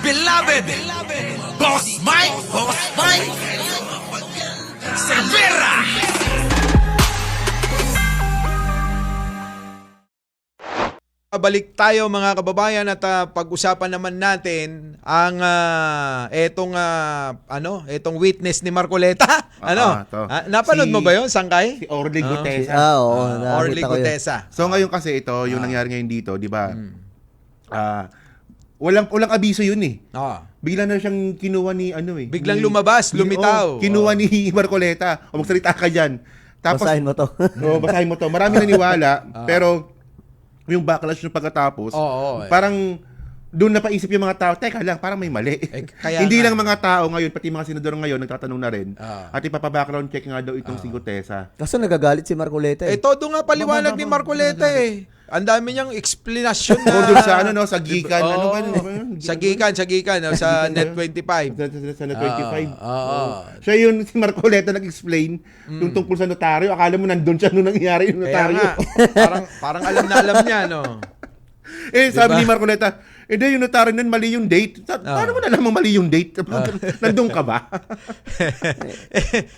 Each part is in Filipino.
beloved, Boss Mike, Cervera. Balik tayo mga kababayan at pag-usapan naman natin ang etong witness ni Marcoleta. Napanood mo ba 'yon, Sangkay? Si Orly Gutesa. Oo, Orly nakita ko yun. Gutesa. So ngayon kasi ito, yung nangyari ngayon dito, 'di ba? Walang abiso 'yun eh. Bigla na siyang kinuha ni Biglang lumabas, lumitaw. Kinuha ni Marcoleta. O magsalita ka diyan. Tapos Basahin mo to. basahin mo to. Marami naniwala, pero yung backlash ng pagkatapos, parang doon napaisip yung mga tao, teka lang, parang may mali. Hindi lang mga tao ngayon, pati mga senador ngayon, nagtatanong na rin, at ipapabackground check nga daw itong si Gutesa. Kaso nagagalit si Marcoleta Todo nga paliwanag ni Marcoleta eh. Ang dami niyang explanation na. Doon sa sa Gikan, Sa Gikan, sa Net25. Sa Net25. Siya yun, si Marcoleta nag-explain yung tungkol sa notaryo. Akala mo nandun siya nung nangyari yung notaryo. Parang alam na alam niya, no? Sabi ni Marcoleta, yung notaryo nun, mali yung date. Paano mo nalamang mali yung date? Nandun ka ba?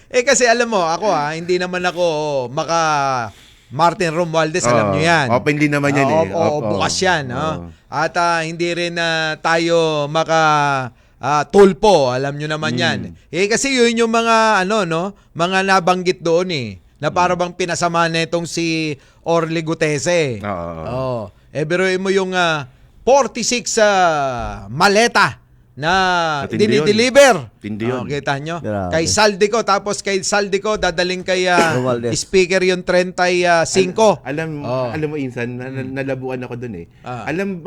Kasi alam mo, ako hindi naman ako Martin Romualdez, alam nyo yan. Openly naman yan bukas yan. At hindi rin tayo tulpo, alam nyo naman yan. Kasi yun yung mga, mga nabanggit doon na para bang pinasama na itong si Orly Gutesa biruin mo yung 46 maleta na dinideliver. Kita nyo? Grabe. Kay Saldico, tapos kay Saldico dadaling kay speaker yung 35. Alam mo insan, nalabuan ako dun eh. Alam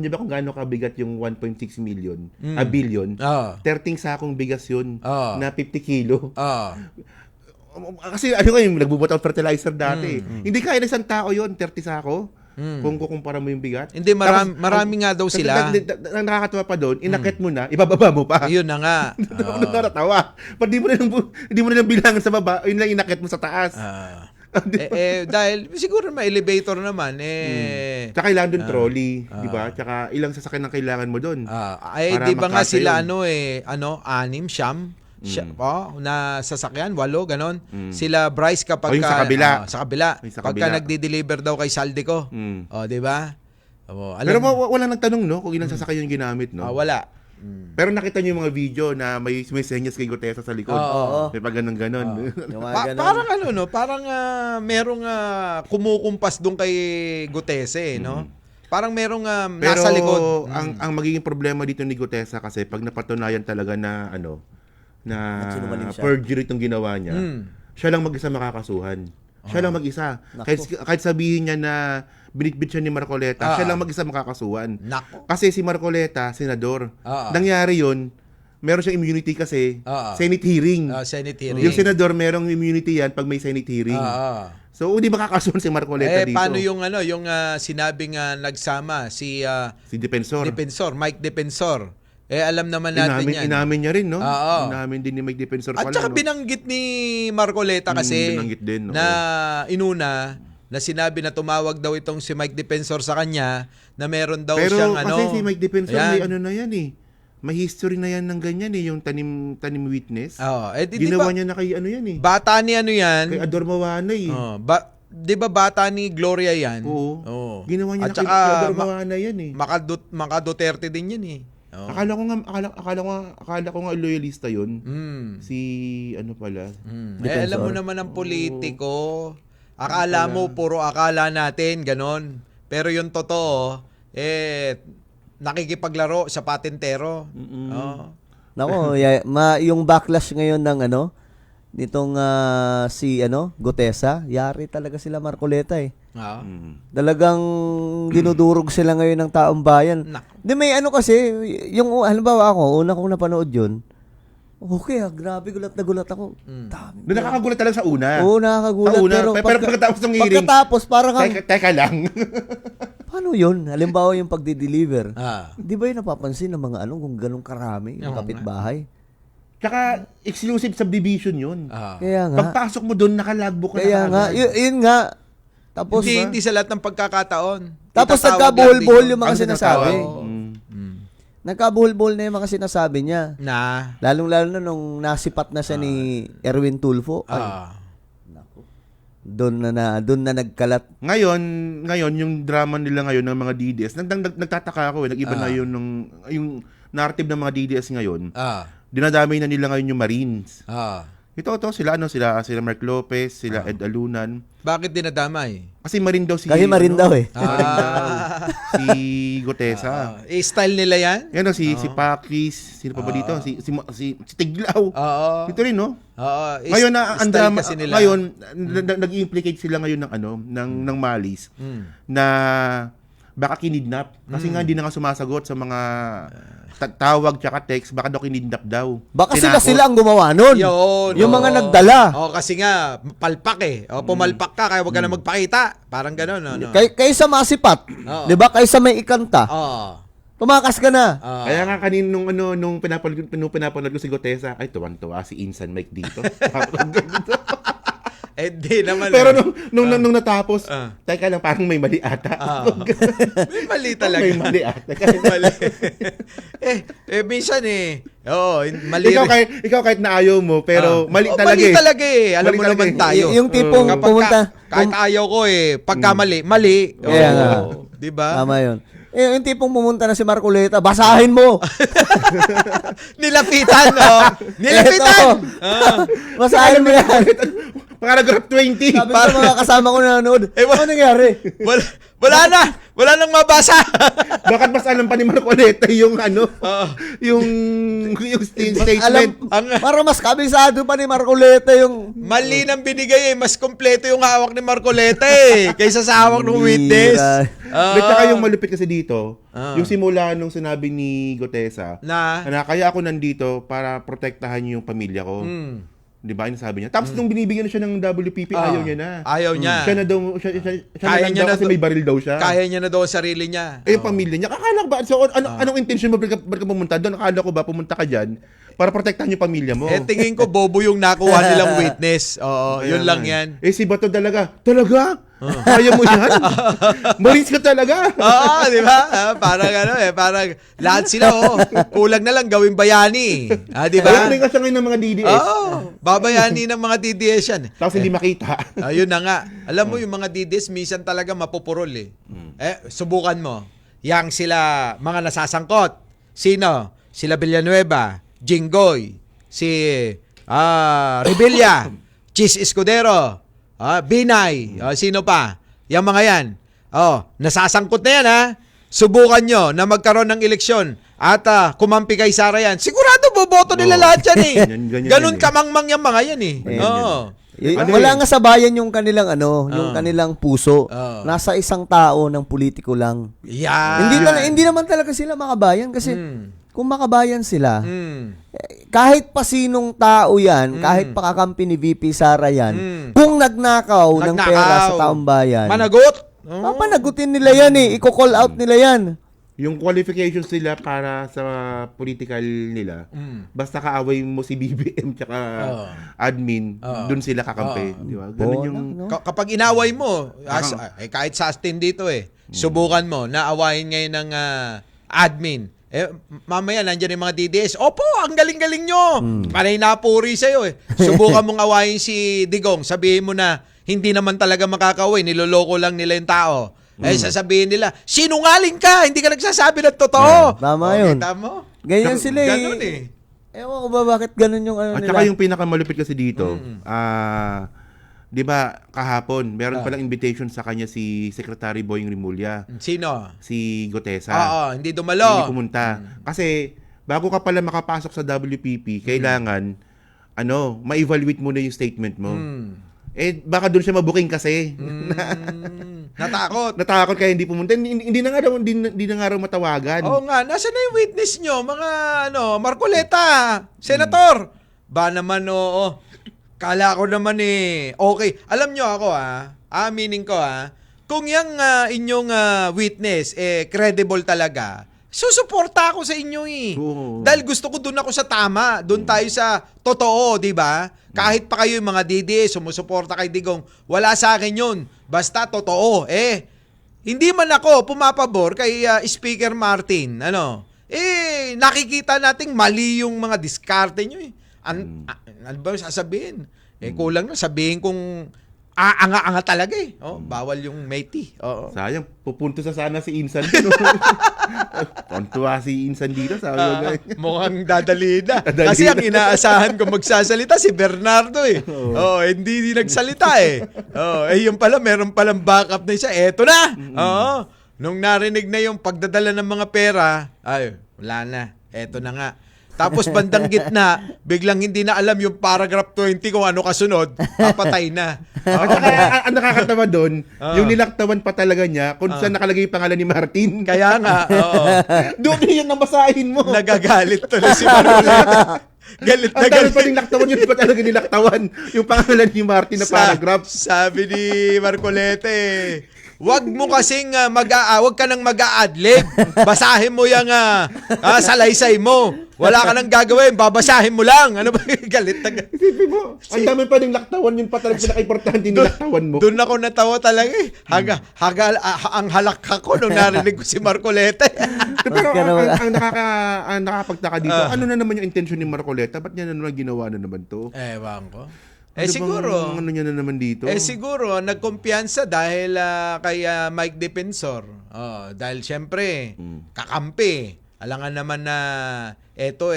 niyo ba kung gaano kabigat yung 1.6 million, billion? 13 sakong bigas yun na 50 kilo. Kasi yung nagbubutaw fertilizer dati. Hindi kaya ng isang tao yun, 30 sako. Kung kukumpara mo yung bigat. Hindi, marami nga daw sila. Nakakatawa pa doon, inakit mo na, ibababa mo pa. Yun na nga. Nakakatawa. Pag di mo na lang bilangan sa baba, yun lang inakit mo sa taas. Dahil siguro may elevator naman. Tsaka kailangan doon trolley, di ba? Tsaka ilang sasakyan ang kailangan mo doon. Di ba nga sila anim, siyam? Na sasakyan, 8, ganon. Sila Bryce kapag yung sa kabila. Sa kabila. Pagka nagdi-deliver daw kay Saldico. Di ba? Pero wala nagtanong, no? Kung ilang sasakyan yung ginamit, no? Wala. Pero nakita niyo yung mga video na may senyas kay Gutesa sa likod. May pag ganon. Parang merong kumukumpas doon kay Gutesa, no? Parang merong nasa likod. Ang magiging problema dito ni Gutesa kasi pag napatunayan talaga na perjury itong ginawa niya, siya lang mag-isa makakasuhan. Siya lang mag-isa. Kahit sabihin niya na binitbit siya ni Marcoleta, siya lang mag-isa makakasuhan. Kasi si Marcoleta, senador. Nangyari yun, meron siyang immunity kasi, Senate hearing. Yung senador, merong immunity yan pag may Senate hearing. So, hindi makakasuhan si Marcoleta dito. Paano yung sinabing nagsama si Defensor, Mike Defensor? Alam naman natin yan. Inamin niya rin, no? Inamin din ni Mike Defensor pala. At saka binanggit ni Marcoleta kasi din, na inuna na sinabi na tumawag daw itong si Mike Defensor sa kanya na meron daw siyang Pero kasi si Mike Defensor may na yan eh. May history na yan ng ganyan eh, yung tanim witness. Ginawa niya na kay yan eh. Bata ni yan. Kay Ador Mawana eh. Di ba bata ni Gloria yan? Oo. Ginawa niya na kay Ador Mawana yan eh. Maka Duterte din yan eh. Akala ko nga loyalista yun. Si pala. Alam mo naman ang politiko. Akala mo puro akala natin ganon. Pero yung totoo nakikipaglaro sa patentero. Nako, yung backlash ngayon ng nitong si Gutesa, yari talaga sila Marcoleta eh. Talagang dinudurog sila ngayon ng taong bayan. Di may kasi, yung halimbawa ako, una kong napanood yun, okay grabe, gulat na gulat ako. Doon nakakagulat talaga sa una. Oo, nakakagulat. Pero pagkatapos ng hearing, parang teka lang. Paano yun? Halimbawa yung pagdi-deliver. Di ba yung napapansin ng mga kung ganun karami, yung kapitbahay? Tsaka exclusive subdivision yun. Kaya nga. Pagpasok mo doon, nakalagbook ka na. Kaya nga, yun nga. Tapos, hindi sa lahat ng pagkakataon. Tapos nagkabuhol-buhol yung mga sinasabi. Nagkabuhol-buhol na yung mga sinasabi niya. Na? Lalong-lalo na nung nasipat na siya ni Erwin Tulfo. Doon na nagkalat. Ngayon yung drama nila ngayon ng mga DDS, nagtataka ako nag-iba na yung narrative ng mga DDS ngayon. Dinadamay na nila ngayon yung Marines. Ito sila Mark Lopez, sila Ed Alunan. Bakit dinadamay? Kasi Marine daw Kasi Marine daw eh. Marine daw. Si Gutesa. Style nila yan? Yan si Pakis, sino pa ba dito? Si Tiglaw. Ito rin no. Ngayon na ang drama ngayon nag-implicate sila ngayon ng Malis na baka kinidnap kasi nga hindi na nga sumasagot sa mga tawag tsaka text, baka daw kinidnap daw. Baka sila ang gumawa nun. Yung mga nagdala. Kasi nga palpak eh. Pumalpak ka kaya wag ka na magpakita. Parang gano'n. Kaysa masipat. 'Di ba? Kaysa may ikanta. Tumakas ka na. Kaya nga nung pinapanood ko si Gutesa, ay tuwang-tuwa si Insan Mike dito. Di naman. Pero nung natapos, teka lang, parang may mali ata. May mali talaga. May mali ata. Mali. Minsan mali. Ikaw kahit na ayaw mo, pero mali talaga Mali talaga eh. Alam mo naman tayo. Yung tipong pumunta. Kahit ayaw ko pagka mali. Di ba? Tama yun. Yung tipong pumunta na si Marcoleta, basahin mo! Nilapitan, Nilapitan! Basahin mo yan! Paragraph 20. Sabi ko mga kasama ko na nanood, ano nangyari? Wala nang mabasa. Bakit mas alam pa ni Marcoleta yung yung statement? Para mas kabisado pa ni Marcoleta yung... Mali nang binigay mas kompleto yung hawak ni Marcoleta kaysa sa hawak ng witness. Tsaka yung malupit kasi dito, yung simula nung sinabi ni Gutesa, na kaya ako nandito para protektahan yung pamilya ko. Di ba? Yung sabi niya. Tapos nung binibigyan na siya ng WPP, ayaw niya na. Ayaw niya. Siya na daw, siya na daw kasi may baril daw siya. Kaya niya na daw sarili niya. Yung pamilya niya. Akala ba? So, anong intention mo ba't ka pumunta doon? Akala ko ba pumunta ka dyan para protektahan yung pamilya mo? Tingin ko bobo yung nakuha nilang witness. Yun lang yan. Si Bato talaga. Kaya mo yan? Marines ka talaga. Di ba? Parang lahat sila, kulang na lang gawing bayani. Di ba? Kaya ka siya ngayon ng mga DDS. Babayani ng mga DDS yan. Tapos hindi makita. Yun na nga. Alam mo, yung mga DDS, minsan talaga mapupurol subukan mo. Yang sila, mga nasasangkot. Sino? Sila Villanueva, Jinggoy, si Rebilla, Chis Escudero, Binay, sino pa? Yang mga yan. Nasasangkot na yan Subukan nyo na magkaroon ng eleksyon at kumampi kay Sara yan. Sigurado boboto nila lahat yan Ganun kamangmang yung mga yan wala nga sa bayan yung kanilang yung kanilang puso. Nasa isang tao ng politiko lang. Hindi naman talaga sila makabayan kasi kung makabayan sila, kahit pa sinong tao yan, kahit pa kakampi ni VP Sara yan, kung nagnakaw ng pera sa taong bayan, managot! Papanagutin nila yan i-call out nila yan. Yung qualifications nila para sa political nila, basta kaaway mo si BBM tsaka admin, dun sila kakampi. Di ba? Ganun yung... Kapag inaway mo, kahit sa Astin dito subukan mo na awayin ngayon ng admin. Mamaya nandiyan yung mga DDS. Opo, ang galing-galing nyo. Panay napuri sa'yo Subukan mong awayin si Digong. Sabihin mo na hindi naman talaga makakauwi. Niloloko lang nila yung tao. Sasabihin nila, sinungaling ka, hindi ka nagsasabi ng totoo. Tama yun. Tama? Ganyan sila Ganun Ewan ko ba bakit ganun yung At nila. saka yung pinakamalupit kasi dito, di ba kahapon, meron palang invitation sa kanya si Secretary Boying Rimulya. Sino? Si Gutesa. Hindi dumalo. Hindi pumunta. Kasi bago ka pala makapasok sa WPP, kailangan ma-evaluate muna yung statement mo. Baka doon siya mabuking kasi. Natakot. Natakot kaya hindi pumunta. Hindi na nga raw matawagan. Oo nga, nasa na yung witness nyo? Mga Marcoleta, Senator. Ba naman kala ko naman okay. Alam nyo ako aminin ko kung yung inyong witness credible talaga, susuporta ako sa inyo Dahil gusto ko doon ako sa tama. Doon tayo sa totoo, di ba? Kahit pa kayo yung mga DDS, sumusuporta kay Digong, wala sa akin yun. Basta totoo. Hindi man ako pumapabor kay Speaker Martin. nakikita nating mali yung mga diskarte nyo eh. Ano ba yung sasabihin? Kulang na sabihin kung anga-anga talaga eh. Bawal yung Métis. Sayang, pupunto sa sana si Insan. Tontuwa si Insan dito. Mukhang dadali na. Kasi ang inaasahan ko magsasalita si Bernardo eh. Hindi nagsalita eh. Yung pala, meron palang backup na isa. Eto na! Nung narinig na yung pagdadala ng mga pera, wala na. Eto na nga. Tapos bandang gitna, biglang hindi na alam yung paragraph 20 kung ano kasunod, papatay na. Ang nakakatawa doon, yung nilaktawan pa talaga niya kung saan nakalagay yung pangalan ni Martin. Kaya nga, doon yun ang basahin mo. Nagagalit tuloy si Marcoleta. Galit na Ang galit. dami pa nilaktawan yun, pa talaga nilaktawan yung pangalan ni Martin na paragraph. Sabi ni Marcoleta wag mo kasing wag ka nang mag-a-adlib. Basahin mo yung salaysay mo. Wala ka nang gagawin, babasahin mo lang. Ano ba? Galit na galit. Isipin mo, ang dami pa nilaktawan yun pa talaga pinaka-importante nilaktawan mo. Doon ako natawa talaga eh. Ang halakha ko nung narinig ko si Marcoleta. Pero ang nakapagtaka dito, ano na naman yung intention ni Marcoleta? Ba't niya na naman ginawa na naman to? Ewan ko. Siguro. Ano niya na naman dito? Siguro, nagkumpiyansa dahil kay Mike Defensor. Dahil syempre, kakampi. Alangan naman na eto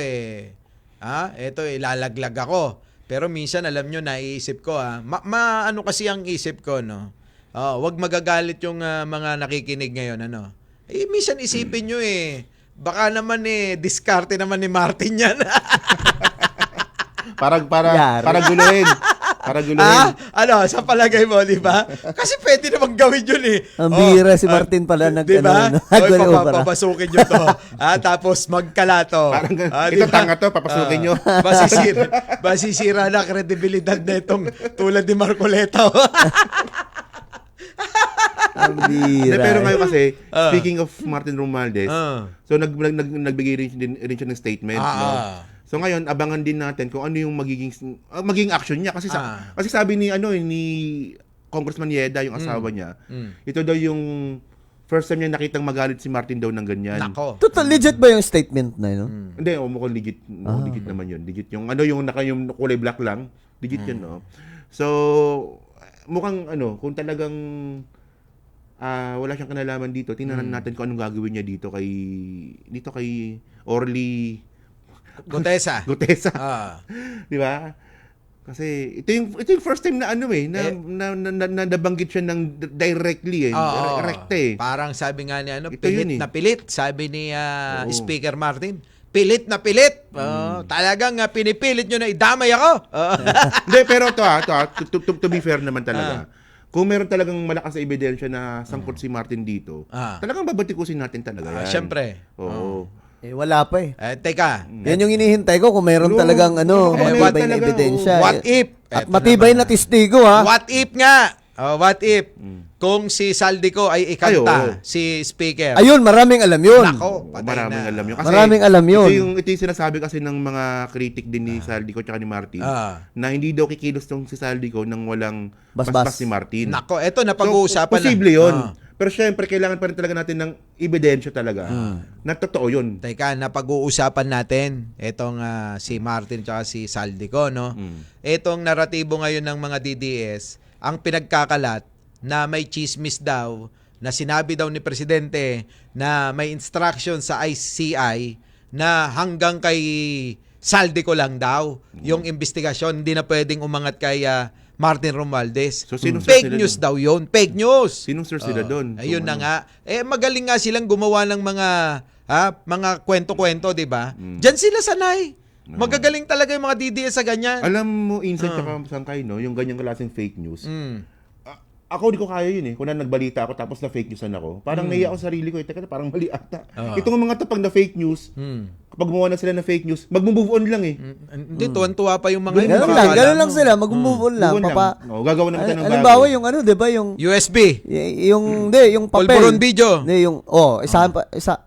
lalaglag ako. Pero minsan, alam nyo, naiisip ko ano kasi ang isip ko, no? Wag magagalit yung mga nakikinig ngayon, ano? Minsan isipin nyo baka naman diskarte naman ni Martin yan. Para guluhin. Para guluhin. Sa palagay mo, di ba? Kasi pwede namang gawin yun Ang bira si Martin pala diba? Papapasukin nyo to. Tapos magkalato. Parang diba? tanga to, papasukin nyo. Masisira na kredibilidad na itong tulad ni Marcoleta. Ang bira. Pero ngayon kasi, speaking of Martin Romualdez, so nagbigay rin siya ng statement. No? So ngayon, abangan din natin kung ano yung magiging action niya kasi kasi sabi ni Congressman Yeda, yung asawa niya, ito daw yung first time niya nakitang magalit si Martin daw ng ganyan. Nako. Total legit ba yung statement na yun? Hindi, mukhang legit. Legit naman yun. Legit yung yung kulay black lang. Legit yun, no? So, mukhang kung talagang wala siyang kinalaman dito, tingnan natin kung anong gagawin niya dito kay Orly Gutesa. Di ba? Kasi ito yung first time na nabanggit siya ng directly direct Parang sabi nga ni ito pilit na pilit, sabi ni Speaker Martin. Pilit na pilit. Talagang pinipilit nyo na idamay ako. Hindi, pero to be fair naman talaga. Kung meron talagang malakas na ebidensya na sangkot si Martin dito, talagang babatikusin natin talaga yan. Siyempre. Oo. Wala pa Teka. Yan yung hinihintay ko kung meron talagang matibay na ebidensya. What if? At matibay na testigo What if nga? What if? Kung si Saldico ay ikanta, si Speaker. Ayun, maraming alam yun. Nako, Maraming alam yun. Kasi maraming alam yun. Ito yung sinasabi kasi ng mga critic din ni Saldico at ni Martin na hindi daw kikilos tong si Saldico nang walang basbas si Martin. Nako, eto napag-uusapan so, posible yun. Pero syempre, kailangan pa rin talaga natin ng ebidensya talaga na totoo yun. Teka, napag-uusapan natin itong si Martin at si Saldico, no? Itong naratibo ngayon ng mga DDS, ang pinagkakalat na may chismis daw na sinabi daw ni Presidente na may instruction sa ICI na hanggang kay Saldico lang daw yung investigasyon, hindi na pwedeng umangat kay Martin Romualdez. So, fake news daw yun. Fake news. Sinong sir sila doon? Ayun na nga. Magaling nga silang gumawa ng mga kwento-kwento, di ba? Diyan sila sanay. Magagaling talaga yung mga DDS sa ganyan. Alam mo, Insan tsaka Sangkay, no? Yung ganyang klaseng fake news. Ako di ko kaya yun Kung nagbalita ako tapos na fake newsan ako, parang naiya ako sa sarili ko. Teka, parang mali ata. Itong mga tapang na fake news, kapag gumawa na sila ng fake news, mag-move on lang Hindi, tuwan-tuwa pa yung mga Ganun lang sila, mag-move on lang. Gagawa naman tayo ng bago. Halimbawa yung di ba, yung USB. Yung papel. Pulburon video. Yung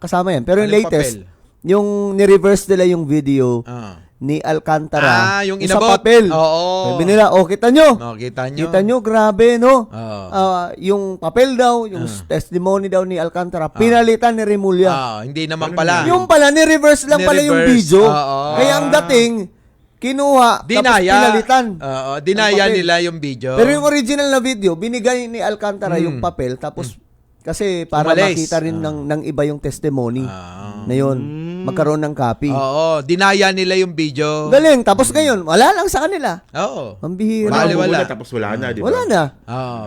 kasama yan. Pero yung latest, yung ni-reverse nila yung video, ni Alcantara Yung sa inabot. papel. Oo. Sabi nila, kita nyo. Kita nyo. Kita nyo, grabe, no? Oo. Yung papel daw, yung testimony daw ni Alcantara, pinalitan ni Remulla. Hindi naman pala. Yung pala, ni-reverse lang pala yung Ni-reverse. video. Oo. Kaya ang dating, kinuha, tapos Dinaya. pinalitan. Dinaya Ang papel. nila yung video. Pero yung original na video, binigay ni Alcantara yung papel, tapos kasi para Umalis. makita rin ng iba yung testimony na yun. Magkaroon ng copy. Oo, dinaya nila yung video. Galing. Tapos ngayon, wala lang sa kanila. Oo. Ang bihira. Wala. Tapos wala na, di ba? Wala na.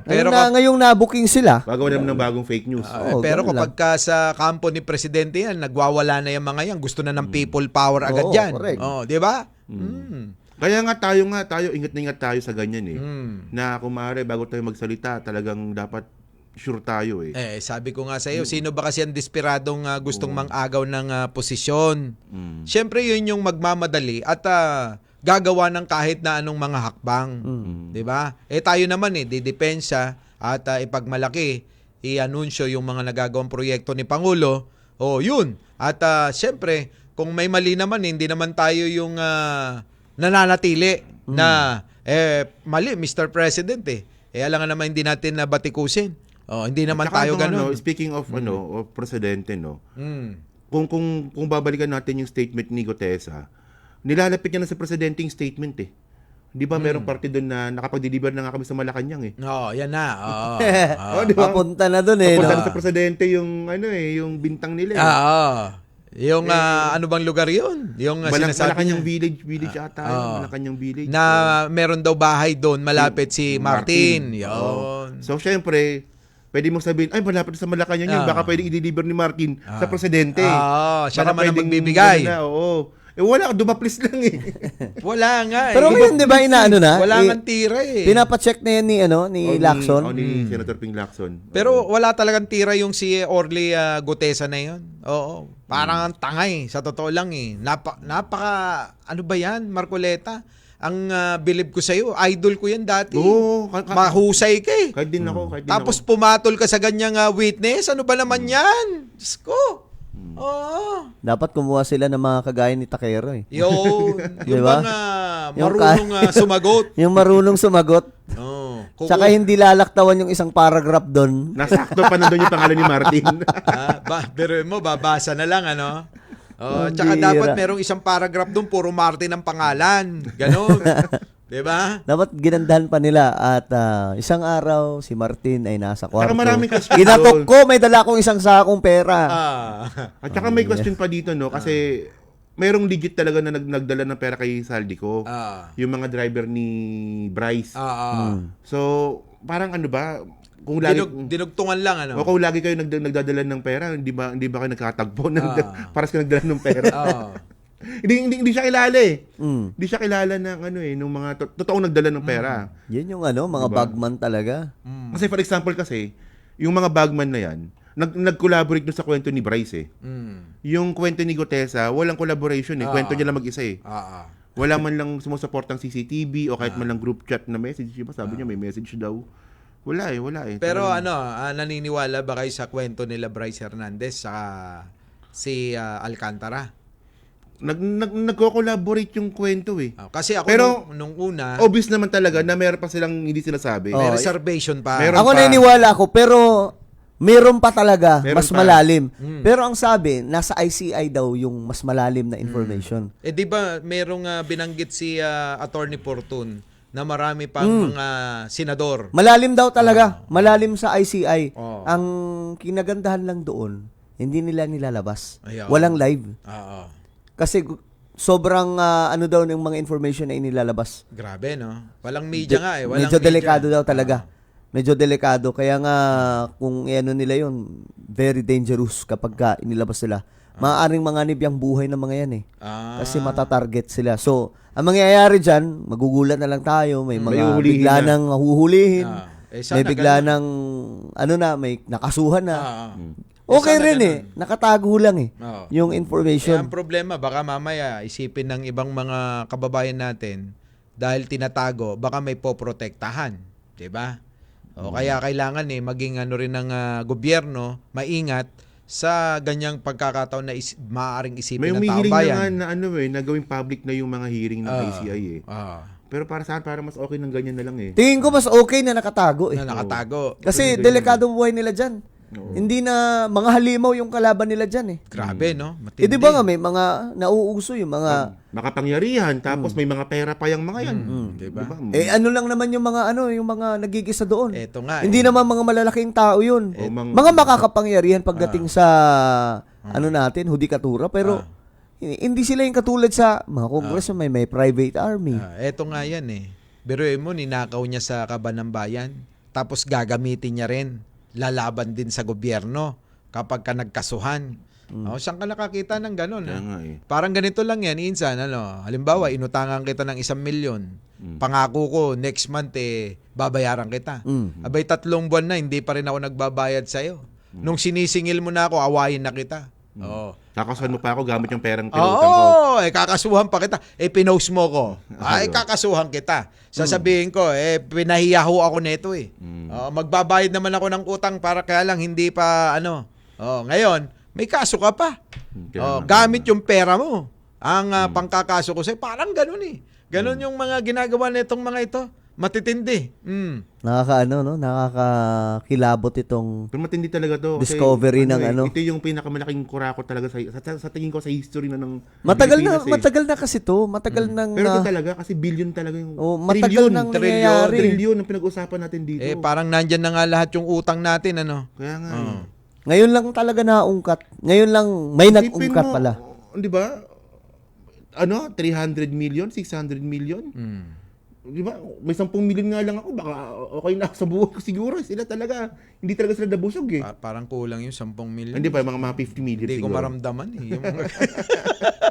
Pero ngayong na-booking sila. Gagawa naman ng bagong fake news. pero ganun kapag ka sa kampo ni presidente yan, nagwawala na yung mga yan. Gusto na ng people power agad Oo, yan. correct. Di ba? Kaya nga tayo, ingat na ingat tayo sa ganyan eh. Na kung maaari, bago tayo magsalita, talagang dapat sure tayo eh. Sabi ko nga sa iyo, sino ba kasi ang desperadong gustong mang-agaw ng posisyon? Siyempre, yun yung magmamadali at gagawa ng kahit na anong mga hakbang. 'Di ba? Tayo naman didepensa at ipagmalaki, i-anunsyo yung mga nagagawang proyekto ni Pangulo. Yun. At siyempre, kung may mali naman, hindi naman tayo yung nananatili na mali, Mr. President alangan naman hindi natin batikusin. Hindi naman tayo ganun. Speaking of of presidente, kung babalikan natin yung statement ni Gutesa, nilalapit niya na sa presidente yung statement eh. Di ba merong parte doon na nakapag-deliver na nga kami sa Malacanang eh. Yan na. Di ba? Papunta na doon Papunta na sa presidente yung yung bintang nila eh. Yung ano bang lugar yun? Yung sinasabi Malacanang niya. village ata yun. Malacanang village. Na meron daw bahay doon malapit si Martin. Yun. So syempre, pwede mong sabihin, ay malapit sa Malacanang yun. Baka pwedeng i-deliver ni Martin sa presidente. Siya Baka naman ang pwedeng magbibigay. Oo. Wala, dumaplis lang eh. Wala nga Pero ngayon, di ba, inaano na? Wala nga tira Pinapacheck na yan ni Lacson. Ni Senator Ping Lacson. Pero wala talagang tira yung si Orly Gutesa na yun. Oo. Parang ang tangay. Sa totoo lang napaka, ano ba yan, Marcoleta? Ang believe ko sa'yo, idol ko yan dati. Oo. Mahusay ka eh. Kahit din ako. Tapos pumatol ka sa ganyang witness. Ano ba naman yan? Diyos ko. Oo. Dapat kumuha sila ng mga kagaya ni Takero eh. Yung Diba? mga marunong sumagot. Yung marunong sumagot. Tsaka hindi lalaktawan yung isang paragraph doon. Nasakto pa nandun yung pangalan ni Martin. Pero mo, babasa na lang, ano? Tsaka dapat merong isang paragraph doon, puro Martin ang pangalan. Ganon. Diba? Dapat ginandahan pa nila at isang araw si Martin ay nasa kwarto. Saka maraming question Ginatok doon. ko, may dala akong isang sakong pera. At saka may question pa dito, no? Kasi mayroong legit talaga na nagdala ng pera kay Saldico. Yung mga driver ni Bryce. So, parang ano ba? Kung lagi, dinugtungan lang, ano? o kung lagi kayo nagdadala ng pera, hindi ba kayo nagkatagpo? Para sa nagdala ng pera. Hindi siya kilala eh. Hindi siya kilala ng nung mga totoong nagdala ng pera. Yun yung mga Diba? bagman talaga. Kasi for example yung mga bagman na yan, nag-collaborate dun sa kwento ni Bryce eh. Yung kwento ni Gutesa, walang collaboration eh. Kwento niya lang mag-isa eh. Wala man lang sumusuport ng CCTV o kahit man lang group chat na message. Diba? Sabi niya may message daw. Wala eh. Pero naniniwala ba kayo sa kwento nila Bryce Hernandez sa si Alcantara? Nagko-collaborate yung kwento eh. Kasi ako Pero, nung una, obvious naman talaga na meron pa silang hindi sinasabi. may reservation pa. Meron Ako pa. naniniwala ako, pero meron pa talaga Meron mas pa. malalim. Pero ang sabi, nasa ICI daw yung mas malalim na information. Di ba merong binanggit si Attorney Fortun na marami pang mga senador. Malalim daw talaga. Malalim sa ICI. Oo. Ang kinagandahan lang doon, hindi nila nilalabas. Ayaw. Walang live. Kasi Sobrang ano daw ng mga information na inilalabas. grabe, no? Walang media nga eh. Walang Medyo media. delikado daw talaga. Medyo delikado. Kaya nga, kung ano nila yun, very dangerous kapag inilabas sila. Maaaring manganib yung buhay ng mga yan eh. Kasi matatarget sila. So, ang mangyayari dyan, magugulat na lang tayo. May mga May bigla na. nang huhulihin. Sana May bigla ganun. nang, may nakasuhan na. Okay Sana rin ganun. Nakatago lang yung Kaya information. ang problema, baka mamaya isipin ng ibang mga kababayan natin dahil tinatago, baka may poprotektahan. Diba? O kaya kailangan maging ano rin ng gobyerno, maingat sa ganyang pagkakataon na maaaring isipin May ng taong umihiling na nga bayan. na na gawing public na yung mga hearing ng ICI eh. Pero para sa akin, para mas okay ng ganyan na lang eh. Tingin ko mas okay na nakatago eh. Na nakatago. Kasi delikado buhay nila dyan. Hindi na mga halimaw yung kalaban nila dyan eh. Grabe, no? Matindi. Eh di ba nga may mga nauuso yung mga Makapangyarihan, tapos may mga pera pa yung mga yan. Diba? ano lang naman yung mga nagigisa doon. Eto nga. Hindi naman mga malalaking tao yun. O Mga makakapangyarihan pagdating sa natin, hudikatura, pero hindi sila yung katulad sa mga congressman, may private army. Eto nga yan eh. Biruin mo, ninakaw niya sa kaban ng bayan. Tapos gagamitin niya rin. Lalaban din sa gobyerno kapag ka nagkasuhan. Saan ka nakakita ng gano'n? Kaya nga eh. Parang ganito lang yan. Insan, halimbawa, inutangan kita ng 1 milyon. Pangako ko, next month, babayaran kita. Abay, 3 buwan na, hindi pa rin ako nagbabayad sa'yo. Nung sinisingil mo na ako, awayin na kita. Kakasuhan mo pa ako gamit yung perang pinutang ko. Kakasuhan pa kita. Pinost mo ko. Kakasuhan kita. Sasabihin ko, pinahiya ho ako nito eh. Magbabayad naman ako ng utang para kaya lang hindi pa ngayon, may kaso ka pa. Gamit yung pera mo. Ang pangkakaso ko sa'yo, parang ganun eh. Ganun yung mga ginagawa nitong mga ito. Matitindi. Nakakakilabot itong Pero matindi talaga to. Kasi, discovery ng Ito yung pinakamalaking kurako talaga sa tingin ko sa history na ng Matagal Pilipinas na kasi to. Matagal nang Pero ito talaga kasi billion talaga yung matagal nang nangyayari. trillion ang pinag-usapan natin dito. Parang nandyan na nga lahat yung utang natin, Kaya nga. Ngayon lang talaga naungkat. Ngayon lang may Isipin nag-ungkat mo, pala. Di ba? 300 million, 600 million? Di ba? May 10 million nga lang ako, baka okay na ako sa buhay ko siguro. Sila talaga, hindi talaga sila nabusog eh. Parang kulang yung 10 million. Hindi pa, mga 50 million Hindi ko siguro. maramdaman eh. Yung mga...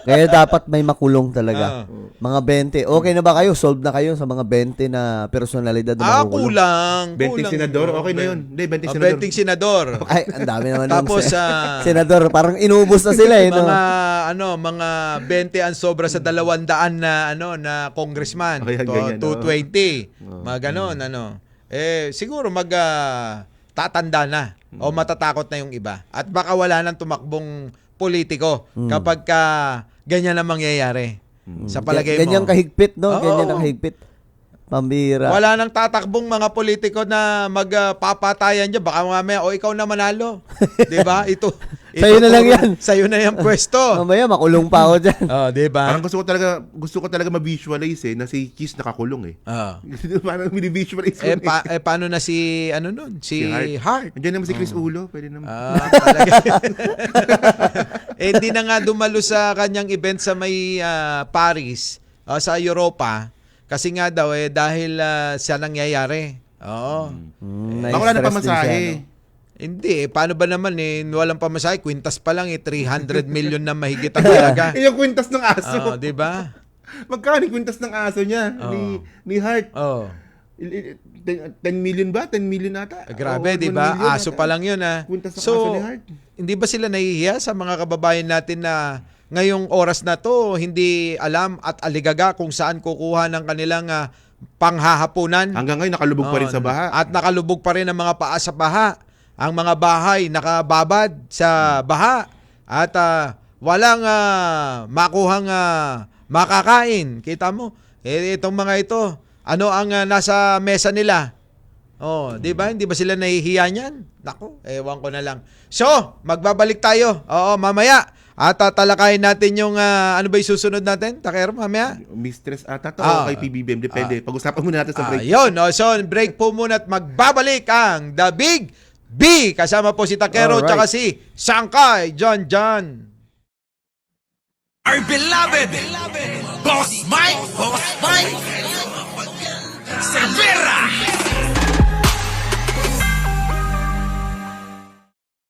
Kaya dapat may makulong talaga. Mga 20. Okay na ba kayo? Solve na kayo sa mga 20 na personalidad na makukulong? kulang. 20 senador, okay na yun. Hindi, 20 senador. 20 senador. Ay, ang dami naman. Tapos senador, parang inubos na sila eh. No? mga 20 ang sobra sa 200 na congressman. Kaya ganyan, 220. Mga ganon, siguro tatanda na o matatakot na yung iba. At baka wala nang tumakbong politiko kapag ganyan ang mangyayari. Sa palagay mo. Ganyan kahigpit, no? Oo. Ganyan ang kahigpit. Pambira. Wala nang tatakbong mga politiko na magpapatayan dyan. Baka mamaya, ikaw na manalo. Diba? Ito Sa'yo na lang yan. Sa'yo na yung pwesto. Mamaya makulong pa ako dyan. Diba? Parang gusto ko talaga ma-visualize na si Kiss nakakulong eh. Parang mini-visualize ko Paano na si, Si Hart. Andiyan naman si Chris Ulo, pwede naman. Talaga. Hindi na nga dumalo sa kanyang event sa may Paris, sa Europa. Kasi nga daw dahil siya nangyayari. Baka wala na pamasahe. Hindi, paano ba naman walang pamasahe, kwintas pa lang 300 million na mahigit ang halaga. Yung kwintas ng aso. Di ba? Magkano yung kwintas ng aso niya ni Hart? 10 million ba? 10 million ata? Grabe, di 1 ba? million Aso ata. pa lang yun Kwintas ng aso So, ni Hart. hindi ba sila nahihiya sa mga kababayan natin na ngayong oras na to, hindi alam at aligaga kung saan kukuha ng kanilang panghahapunan? Hanggang ngayon nakalubog pa rin sa baha. At nakalubog pa rin ang mga paa sa baha. Ang mga bahay nakababad sa baha. At walang makuhang makakain. Kita mo? Itong mga ito, ano ang nasa mesa nila? Di ba? Hindi ba sila nahihiya niyan? Nako, ewan ko na lang. So, magbabalik tayo. Mamaya. At talakayin natin yung ano ba yung susunod natin? Takero, mamaya? Mistress ata to o kay PBBM. Depende. Pag-usapan muna natin sa break. Yun. So, break po muna at magbabalik ang The Big B. Kasama po si Takero Alright. tsaka si Sangkay John. Our beloved Boss